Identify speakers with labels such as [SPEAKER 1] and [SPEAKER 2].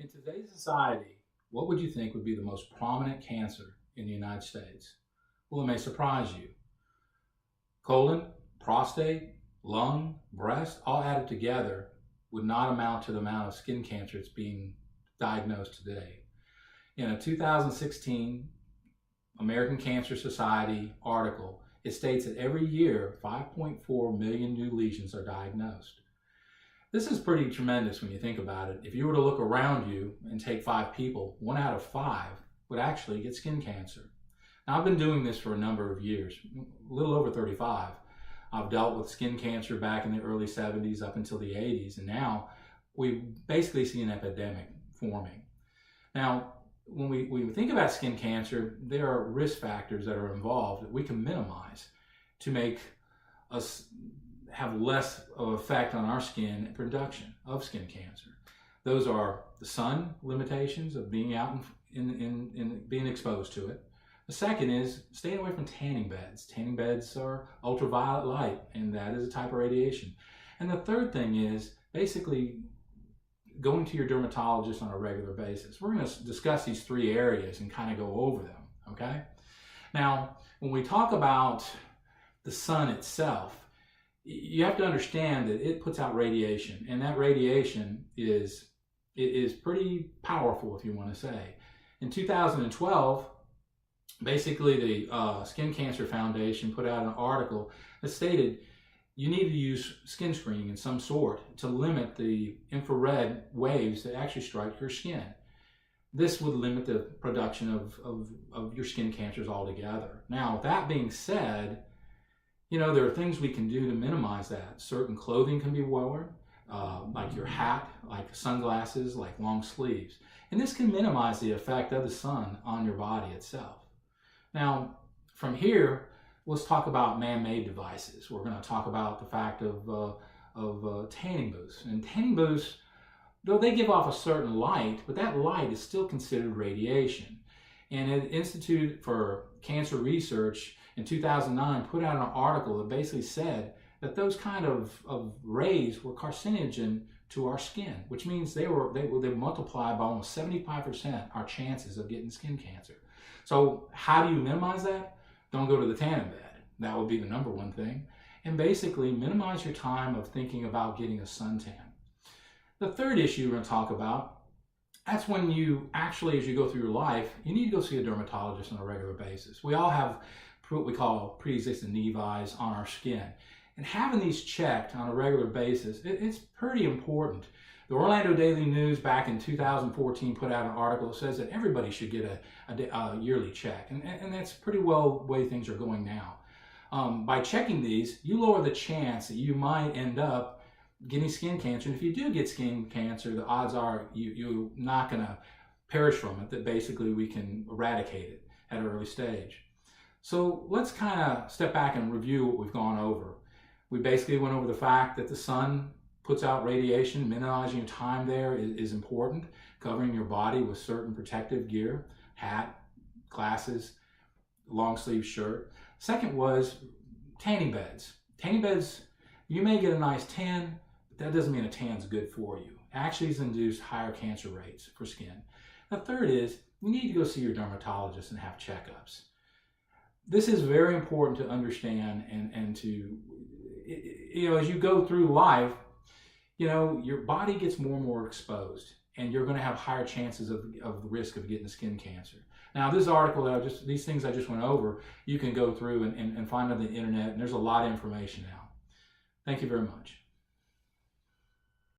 [SPEAKER 1] In today's society, what would you think would be the most prominent cancer in the United States? Well, it may surprise you. Colon, prostate, lung, breast, all added together would not amount to the amount of skin cancer that's being diagnosed today. In a 2016 American Cancer Society article, it states that every year 5.4 million new lesions are diagnosed. This is pretty tremendous when you think about it. If you were to look around you and take 5 people, 1 out of 5 would actually get skin cancer. Now, I've been doing this for a number of years, a little over 35. I've dealt with skin cancer back in the early 70s up until the 80s, and now we basically see an epidemic forming. Now, when we think about skin cancer, there are risk factors that are involved that we can minimize to make us have less of an effect on our skin and production of skin cancer. Those are the sun limitations of being out in being exposed to it. The second is staying away from tanning beds. Tanning beds are ultraviolet light, and that is a type of radiation. And the third thing is basically going to your dermatologist on a regular basis. We're going to discuss these 3 areas and kind of go over them, okay? Now, when we talk about the sun itself, you have to understand that it puts out radiation, and that radiation is pretty powerful, if you want to say. In 2012, basically the Skin Cancer Foundation put out an article that stated you need to use skin screening in some sort to limit the infrared waves that actually strike your skin. This would limit the production of your skin cancers altogether. Now, that being said, you know, there are things we can do to minimize that. Certain clothing can be worn, like your hat, like sunglasses, like long sleeves. And this can minimize the effect of the sun on your body itself. Now, from here, let's talk about man-made devices. We're going to talk about the fact of tanning booths. And tanning booths, though they give off a certain light, but that light is still considered radiation. And the Institute for Cancer Research in 2009 put out an article that basically said that those kind of rays were carcinogen to our skin, which means they multiply by almost 75% our chances of getting skin cancer. So how do you minimize that? Don't go to the tanning bed. That would be the number one thing. And basically minimize your time of thinking about getting a suntan. The third issue we're going to talk about, that's when you actually, as you go through your life, you need to go see a dermatologist on a regular basis. We all have what we call pre-existing nevi on our skin. And having these checked on a regular basis, it's pretty important. The Orlando Daily News back in 2014 put out an article that says that everybody should get a yearly check. And that's pretty well the way things are going now. By checking these, you lower the chance that you might end up getting skin cancer. And if you do get skin cancer, the odds are you're not going to perish from it, that basically we can eradicate it at an early stage. So let's kind of step back and review what we've gone over. We basically went over the fact that the sun puts out radiation. Minimizing your time there is important. Covering your body with certain protective gear, hat, glasses, long sleeve shirt. Second was tanning beds. Tanning beds, you may get a nice tan, but that doesn't mean a tan's good for you. Actually, it's induced higher cancer rates for skin. The third is you need to go see your dermatologist and have checkups. This is very important to understand and to, you know, as you go through life, you know, your body gets more and more exposed, and you're going to have higher chances of the risk of getting skin cancer. Now, this article that these things I just went over, you can go through and find on the internet, and there's a lot of information now. Thank you very much.